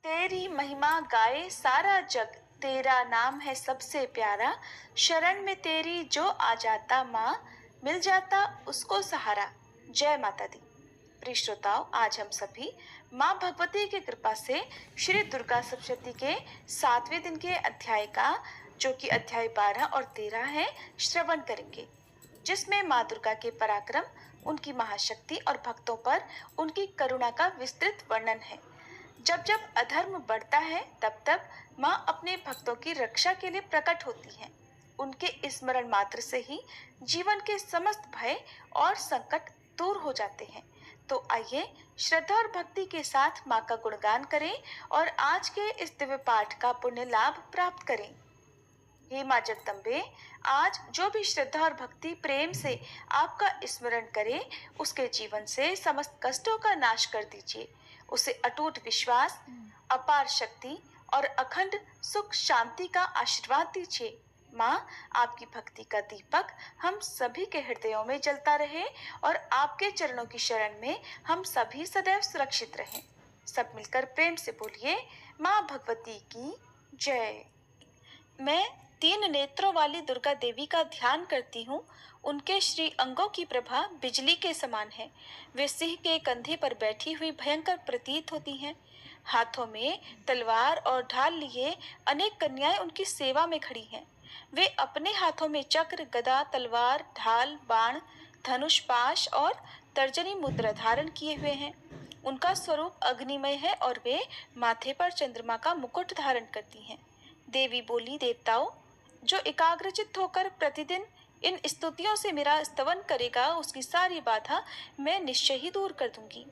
तेरी महिमा गाए सारा जग, तेरा नाम है सबसे प्यारा। शरण में तेरी जो आ जाता माँ, मिल जाता उसको सहारा। जय माता दी। प्रिय श्रोताओं, आज हम सभी माँ भगवती की कृपा से श्री दुर्गा सप्तशती के 7वें दिन के अध्याय का, जो कि अध्याय 12 और 13 है, श्रवण करेंगे, जिसमें माँ दुर्गा के पराक्रम, उनकी महाशक्ति और भक्तों पर उनकी करुणा का विस्तृत वर्णन है। जब जब अधर्म बढ़ता है, तब तब माँ अपने भक्तों की रक्षा के लिए प्रकट होती हैं। उनके स्मरण मात्र से ही जीवन के समस्त भय और संकट दूर हो जाते हैं। तो आइए श्रद्धा और भक्ति के साथ माँ का गुणगान करें और आज के इस दिव्य पाठ का पुण्य लाभ प्राप्त करें। हे माँ जगदम्बे, आज जो भी श्रद्धा और भक्ति प्रेम से आपका स्मरण करे, उसके जीवन से समस्त कष्टों का नाश कर दीजिए। उसे अटूट विश्वास, अपार शक्ति और अखंड सुख शांति का आशीर्वाद दीजिए। माँ, आपकी भक्ति का दीपक हम सभी के हृदयों में जलता रहे और आपके चरणों की शरण में हम सभी सदैव सुरक्षित रहें। सब मिलकर प्रेम से बोलिए, माँ भगवती की जय। मैं 3 नेत्रों वाली दुर्गा देवी का ध्यान करती हूँ। उनके श्री अंगों की प्रभा बिजली के समान है। वे सिंह के कंधे पर बैठी हुई भयंकर प्रतीत होती हैं। हाथों में तलवार और ढाल लिए अनेक कन्याएं उनकी सेवा में खड़ी हैं। वे अपने हाथों में चक्र, गदा, तलवार, ढाल, बाण, धनुष, पाश और तर्जनी मुद्रा धारण किए हुए हैं। उनका स्वरूप अग्निमय है और वे माथे पर चंद्रमा का मुकुट धारण करती हैं। देवी बोली, देवताओं, जो एकाग्रचित्त होकर प्रतिदिन इन स्तुतियों से मेरा स्तवन करेगा, उसकी सारी बाधा मैं निश्चय ही दूर कर दूंगी।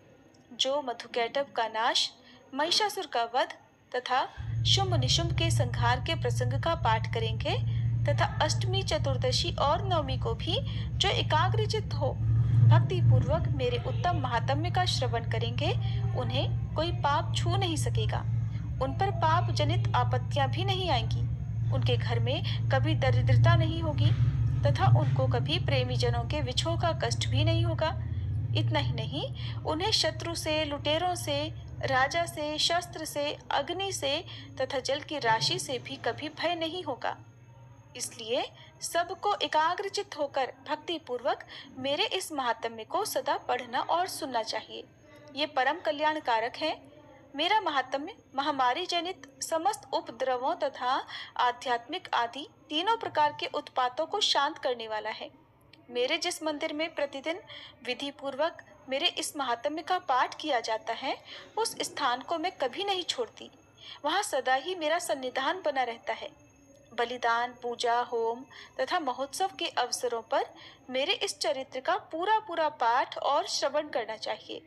जो मधुकैटभ का नाश, महिषासुर का वध तथा शुंभ निशुंभ के संहार के प्रसंग का पाठ करेंगे तथा अष्टमी, चतुर्दशी और नवमी को भी जो एकाग्रचित्त हो भक्ति पूर्वक मेरे उत्तम महात्म्य का श्रवण करेंगे, उन्हें कोई पाप छू नहीं सकेगा। उन पर पाप जनित आपत्तियां भी नहीं आएंगी। उनके घर में कभी दरिद्रता नहीं होगी तथा उनको कभी प्रेमी जनों के विछोह का कष्ट भी नहीं होगा। इतना ही नहीं, उन्हें शत्रु से, लुटेरों से, राजा से, शस्त्र से, अग्नि से तथा जल की राशि से भी कभी भय नहीं होगा। इसलिए सबको एकाग्रचित्त होकर भक्ति पूर्वक मेरे इस महात्म्य को सदा पढ़ना और सुनना चाहिए। ये परम कल्याणकारक है। मेरा महात्म्य महामारी जनित समस्त उपद्रवों तथा आध्यात्मिक आदि तीनों प्रकार के उत्पातों को शांत करने वाला है। मेरे जिस मंदिर में प्रतिदिन विधि पूर्वक मेरे इस महात्म्य का पाठ किया जाता है, उस स्थान को मैं कभी नहीं छोड़ती। वहाँ सदा ही मेरा सन्निधान बना रहता है। बलिदान, पूजा, होम तथा महोत्सव के अवसरों पर मेरे इस चरित्र का पूरा पूरा पाठ और श्रवण करना चाहिए।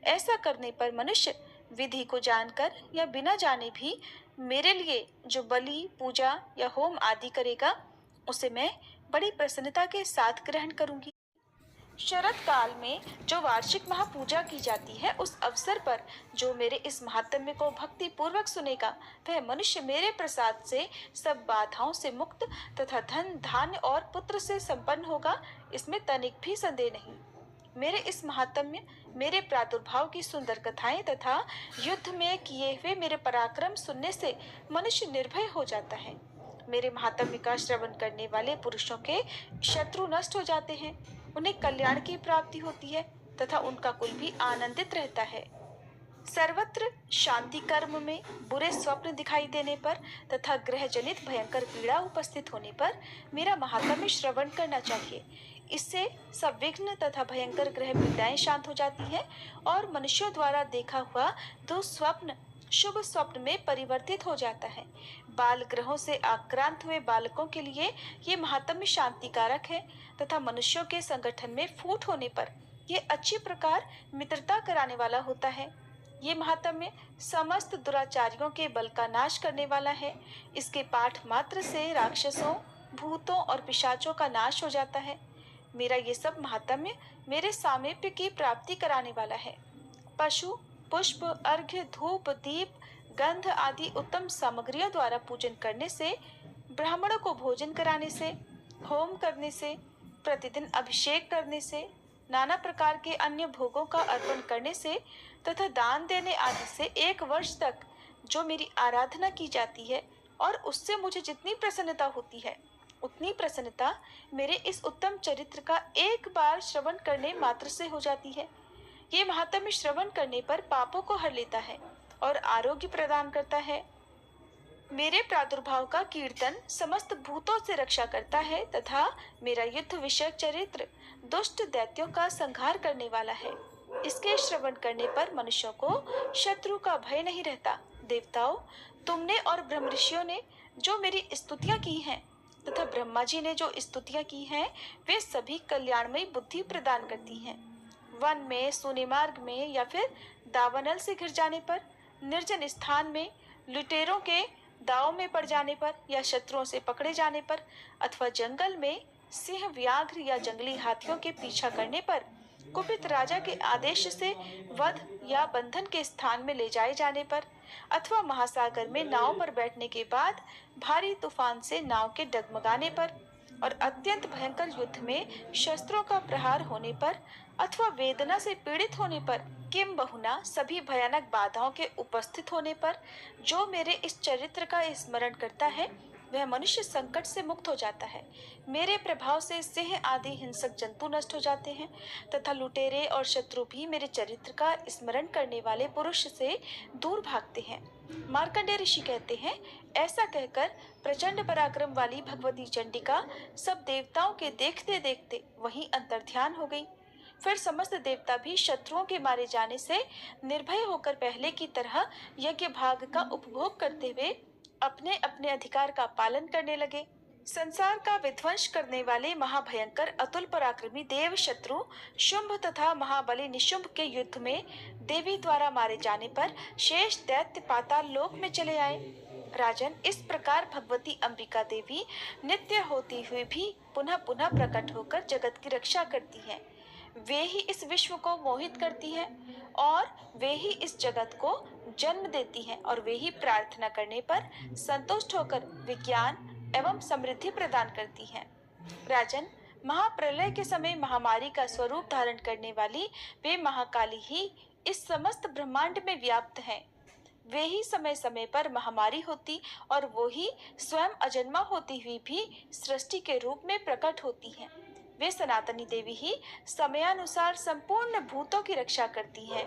ऐसा करने पर मनुष्य विधि को जानकर या बिना जाने भी मेरे लिए जो बलि, पूजा या होम आदि करेगा, उसे मैं बड़ी प्रसन्नता के साथ ग्रहण करूंगी। शरद काल में जो वार्षिक महापूजा की जाती है, उस अवसर पर जो मेरे इस महात्म्य को भक्ति पूर्वक सुनेगा, वह मनुष्य मेरे प्रसाद से सब बाधाओं से मुक्त तथा धन, धान्य और पुत्र से संपन्न होगा। इसमें तनिक भी संदेह नहीं। मेरे इस महात्म्य, मेरे प्रादुर्भाव की सुंदर कथाएं तथा युद्ध में किए हुए मेरे पराक्रम सुनने से मनुष्य निर्भय हो जाता है। मेरे महात्म्य का श्रवण करने वाले पुरुषों के शत्रु नष्ट हो जाते हैं, उन्हें कल्याण की प्राप्ति होती है तथा उनका कुल भी आनंदित रहता है। सर्वत्र शांति कर्म में बुरे स्वप्न दिखाई देने पर तथा ग्रह जनित भयंकर पीड़ा उपस्थित होने पर मेरा महात्म्य श्रवण करना चाहिए। इससे सब विघ्न तथा भयंकर ग्रह पीड़ाएं शांत हो जाती हैं और मनुष्यों द्वारा देखा हुआ दुस्वप्न शुभ स्वप्न में परिवर्तित हो जाता है। बाल ग्रहों से आक्रांत हुए बालकों के लिए ये महात्म्य शांतिकारक है तथा मनुष्यों के संगठन में फूट होने पर यह अच्छी प्रकार मित्रता कराने वाला होता है। ये महात्म्य समस्त दुराचारियों के बल का नाश करने वाला है। इसके पाठ मात्र से राक्षसों, भूतों और पिशाचों का नाश हो जाता है। मेरा ये सब महात्म्य मेरे सामीप्य की प्राप्ति कराने वाला है। पशु, पुष्प, अर्घ्य, धूप, दीप, गंध आदि उत्तम सामग्रियों द्वारा पूजन करने से, ब्राह्मणों को भोजन कराने से, होम करने से, प्रतिदिन अभिषेक करने से, नाना प्रकार के अन्य भोगों का अर्पण करने से तथा दान देने आदि से 1 वर्ष तक जो मेरी आराधना की जाती है और उससे मुझे जितनी प्रसन्नता होती है, उतनी प्रसन्नता मेरे इस उत्तम चरित्र का एक बार श्रवण करने मात्र से हो जाती है। ये महात्म्य श्रवण करने पर पापों को हर लेता है और आरोग्य प्रदान करता है। मेरे प्रादुर्भाव का कीर्तन समस्त भूतों से रक्षा करता है तथा मेरा युद्ध विषयक चरित्र दुष्ट दैत्यों का संहार करने वाला है। इसके श्रवण करने पर मनुष्यों को शत्रु का भय नहीं रहता। देवताओं, तुमने और ब्रह्म ऋषियों ने जो मेरी स्तुतियां की हैं तथा ब्रह्मा जी ने जो स्तुतियां की हैं, वे सभी कल्याणमयी बुद्धि प्रदान करती हैं। वन में, सूने मार्ग में या फिर दावानल से घिर जाने पर, निर्जन स्थान में, लुटेरों के दाव में पड़ जाने पर या शत्रुओं से पकड़े जाने पर, अथवा जंगल में सिंह, व्याघ्र या जंगली हाथियों के पीछा करने पर, कुपित राजा के आदेश से वध या बंधन के स्थान में ले जाए जाने पर, अथवा महासागर में नाव पर बैठने के बाद भारी तूफान से नाव के डगमगाने पर, और अत्यंत भयंकर युद्ध में शस्त्रों का प्रहार होने पर, अथवा वेदना से पीड़ित होने पर, किम बहुना सभी भयानक बाधाओं के उपस्थित होने पर, जो मेरे इस चरित्र का स्मरण करता है वह मनुष्य संकट से मुक्त हो जाता है। मेरे प्रभाव से सिंह आदि हिंसक जंतु नष्ट हो जाते हैं तथा लुटेरे और शत्रु भी मेरे चरित्र का स्मरण करने वाले पुरुष से दूर भागते हैं। मार्कंडेय ऋषि कहते हैं, ऐसा कहकर प्रचंड पराक्रम वाली भगवती चंडिका सब देवताओं के देखते देखते वहीं अंतर्ध्यान हो गई। फिर समस्त देवता भी शत्रुओं के मारे जाने से निर्भय होकर पहले की तरह यज्ञ भाग का उपभोग करते हुए अपने अपने अधिकार का पालन करने लगे। संसार का विध्वंस करने वाले महाभयंकर अतुल पराक्रमी देव शत्रु शुंभ तथा महाबली निशुंभ के युद्ध में देवी द्वारा मारे जाने पर शेष दैत्य पाताल लोक में चले आए। राजन, इस प्रकार भगवती अंबिका देवी नित्य होती हुई भी पुनः पुनः प्रकट होकर जगत की रक्षा करती हैं। वे ही इस विश्व को मोहित करती हैं और वे ही इस जगत को जन्म देती हैं और वे ही प्रार्थना करने पर संतुष्ट होकर विज्ञान एवं समृद्धि प्रदान करती हैं। राजन, महाप्रलय के समय महामारी का स्वरूप धारण करने वाली वे महाकाली ही इस समस्त ब्रह्मांड में व्याप्त हैं। वे ही समय समय पर महामारी होती और वो ही स्वयं अजन्मा होती हुई भी सृष्टि के रूप में प्रकट होती हैं। वे सनातनी देवी ही समयानुसार संपूर्ण भूतों की रक्षा करती हैं।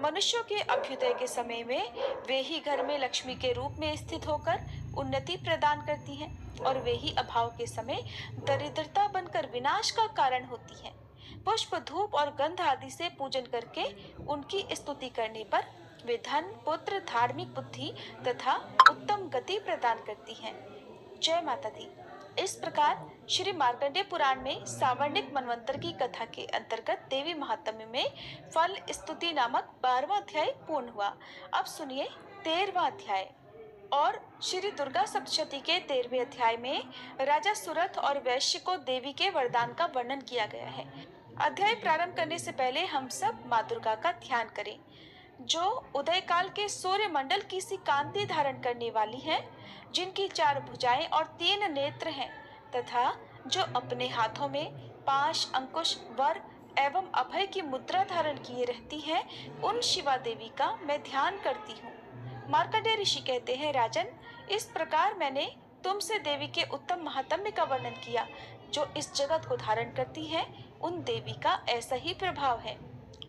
मनुष्यों के अभ्युदय के समय में वे ही घर में लक्ष्मी के रूप में स्थित होकर उन्नति प्रदान करती हैं और वे ही अभाव के समय दरिद्रता बनकर विनाश का कारण होती हैं। पुष्प, धूप और गंध आदि से पूजन करके उनकी स्तुति करने पर वे धन, पुत्र, धार्मिक बुद्धि तथा उत्तम गति प्रदान करती हैं। जय माता दी। इस प्रकार श्री मार्कंडेय पुराण में सावर्णिक मनवंतर की कथा के अंतर्गत देवी महात्म्य में फल स्तुति नामक 12वां अध्याय पूर्ण हुआ। अब सुनिए 13वां अध्याय। और श्री दुर्गा सप्तशती के 13वें अध्याय में राजा सुरथ और वैश्य को देवी के वरदान का वर्णन किया गया है। अध्याय प्रारंभ करने से पहले हम सब माँ दुर्गा का ध्यान करें, जो उदय काल के सूर्य मंडल की सी कांति धारण करने वाली हैं, जिनकी 4 भुजाएं और 3 नेत्र हैं तथा जो अपने हाथों में पाश, अंकुश, वर एवं अभय की मुद्रा धारण किए रहती हैं, उन शिवा देवी का मैं ध्यान करती हूँ। मार्कंडेय ऋषि कहते हैं, राजन, इस प्रकार मैंने तुमसे देवी के उत्तम महात्म्य का वर्णन किया। जो इस जगत को धारण करती है, उन देवी का ऐसा ही प्रभाव है।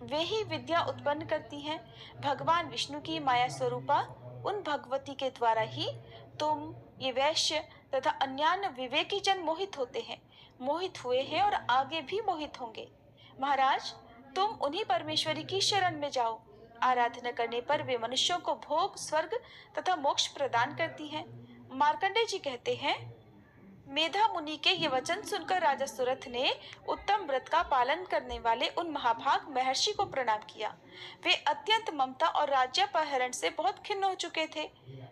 वे ही विद्या उत्पन्न करती हैं। भगवान विष्णु की माया स्वरूपा उन भगवती के द्वारा ही तुम, ये वैश्य तथा अन्यान्य विवेकी जन मोहित होते हैं, मोहित हुए हैं और आगे भी मोहित होंगे। महाराज, तुम उन्हीं परमेश्वरी की शरण में जाओ। आराधना करने पर वे मनुष्यों को भोग, स्वर्ग तथा मोक्ष प्रदान करती हैं। मार्कंडेय जी कहते हैं, मेधा मुनि के ये वचन सुनकर राजा सुरथ ने उत्तम व्रत का पालन करने वाले उन महाभाग महर्षि को प्रणाम किया। वे अत्यंत ममता और राज्यापहरण से बहुत खिन्न हो चुके थे।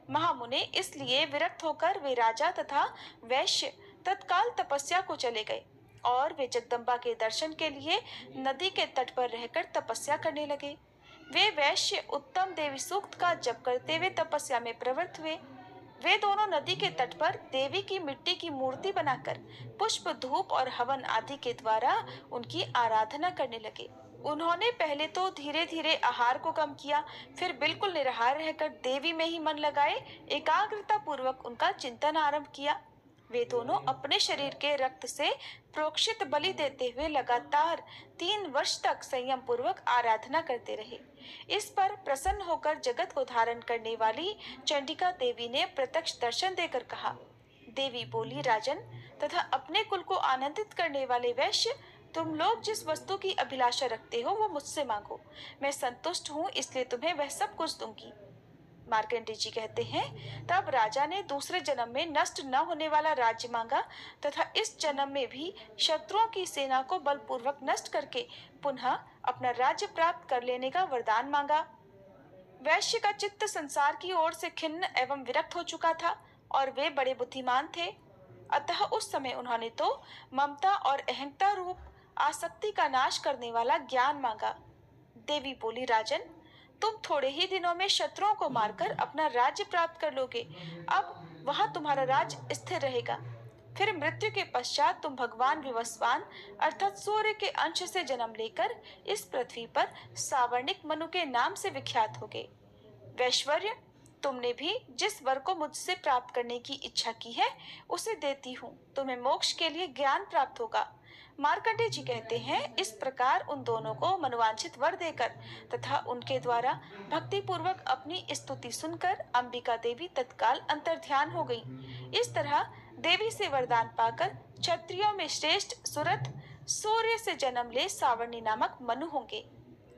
महामुने इसलिए विरक्त होकर वे राजा तथा वैश्य तत्काल तपस्या को चले गए और वे जगदम्बा के दर्शन के लिए नदी के तट पर रहकर तपस्या करने लगे। वे वैश्य उत्तम देवी सूक्त का जप करते हुए तपस्या में प्रवृत्त हुए। वे दोनों नदी के तट पर देवी की मिट्टी की मूर्ति बनाकर पुष्प, धूप और हवन आदि के द्वारा उनकी आराधना करने लगे। उन्होंने पहले तो धीरे धीरे आहार को कम किया, फिर बिल्कुल निराहार रहकर देवी में ही मन लगाए एकाग्रता पूर्वक उनका चिंतन आरंभ किया। वे दोनों अपने शरीर के रक्त से प्रोक्षित बलि देते हुए लगातार 3 वर्ष तक संयम पूर्वक आराधना करते रहे। इस पर प्रसन्न होकर जगत को धारण करने वाली चंडिका देवी ने प्रत्यक्ष दर्शन देकर कहा। देवी बोली, राजन तथा अपने कुल को आनंदित करने वाले वैश्य, तुम लोग जिस वस्तु की अभिलाषा रखते हो वो मुझसे मांगो, मैं संतुष्ट हूँ, इसलिए तुम्हें वह सब कुछ दूंगी। मार्कंडेय जी कहते हैं, तब राजा ने दूसरे जन्म में नष्ट न होने वाला राज्य मांगा तथा इस जन्म में भी शत्रुओं की सेना को बलपूर्वक नष्ट करके पुनः अपना राज्य प्राप्त कर लेने का वरदान मांगा। वैश्य का चित्त संसार की ओर से खिन्न एवं विरक्त हो चुका था और वे बड़े बुद्धिमान थे, अतः उस समय उन्होंने तो ममता और अहंता रूप आसक्ति का नाश करने वाला ज्ञान मांगा। देवी बोली, राजन तुम थोड़े ही दिनों में शत्रुओं को मारकर अपना राज्य प्राप्त कर लोगे। अब वहां तुम्हारा राज्य स्थिर रहेगा। फिर मृत्यु के पश्चात तुम भगवान विवस्वान अर्थात सूर्य के अंश से जन्म लेकर इस पृथ्वी पर सावर्णिक मनु के नाम से विख्यात होगे। वैश्वर्य, तुमने भी जिस वर को मुझसे प्राप्त करने की इच्छा की है उसे देती हूँ, तुम्हें मोक्ष के लिए ज्ञान प्राप्त होगा। मार्कंडेय जी कहते हैं, इस प्रकार उन दोनों को मनोवांछित वर देकर तथा उनके द्वारा भक्ति पूर्वक अपनी स्तुति सुनकर अंबिका देवी तत्काल अंतर्ध्यान हो गई। इस तरह देवी से वरदान पाकर क्षत्रियों में श्रेष्ठ सुरथ सूर्य से जन्म ले सावर्णी नामक मनु होंगे।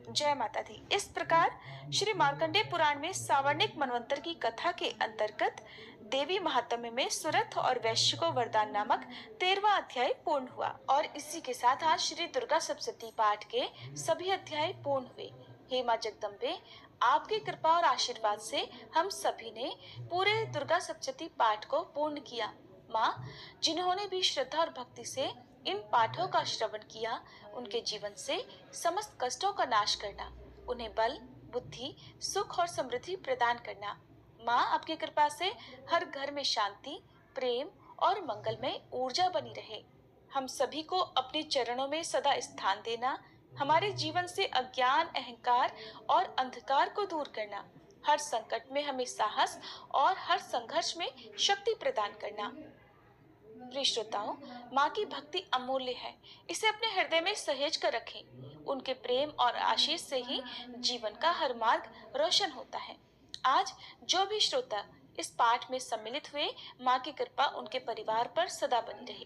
जय माता दी। इस प्रकार श्री मार्कंडेय पुराण में सावर्णिक मनवंतर की कथा के अंतर्गत देवी महात्म्य में सुरथ और वैश्य को वरदान नामक 13वां अध्याय पूर्ण हुआ और इसी के साथ आज श्री दुर्गा सप्तशती पाठ के सभी अध्याय पूर्ण हुए। हे मां जगदम्बे, आपकी कृपा और आशीर्वाद से हम सभी ने पूरे दुर्गा सप्तशती पाठ को पूर्ण किया। माँ, जिन्होंने भी श्रद्धा और भक्ति से इन पाठों का श्रवण किया, उनके जीवन से समस्त कष्टों का नाश करना, उन्हें बल, बुद्धि, सुख और समृद्धि प्रदान करना। माँ, आपकी कृपा से हर घर में शांति, प्रेम और मंगलमय ऊर्जा बनी रहे। हम सभी को अपने चरणों में सदा स्थान देना, हमारे जीवन से अज्ञान, अहंकार और अंधकार को दूर करना, हर संकट में हमें साहस और हर संघर्ष में शक्ति प्रदान करना। प्रिय श्रोताओं, माँ की भक्ति अमूल्य है, इसे अपने हृदय में सहेज कर रखें। उनके प्रेम और आशीष से ही जीवन का हर मार्ग रोशन होता है। आज जो भी श्रोता इस पाठ में सम्मिलित हुए, माँ की कृपा उनके परिवार पर सदा बनी रहे।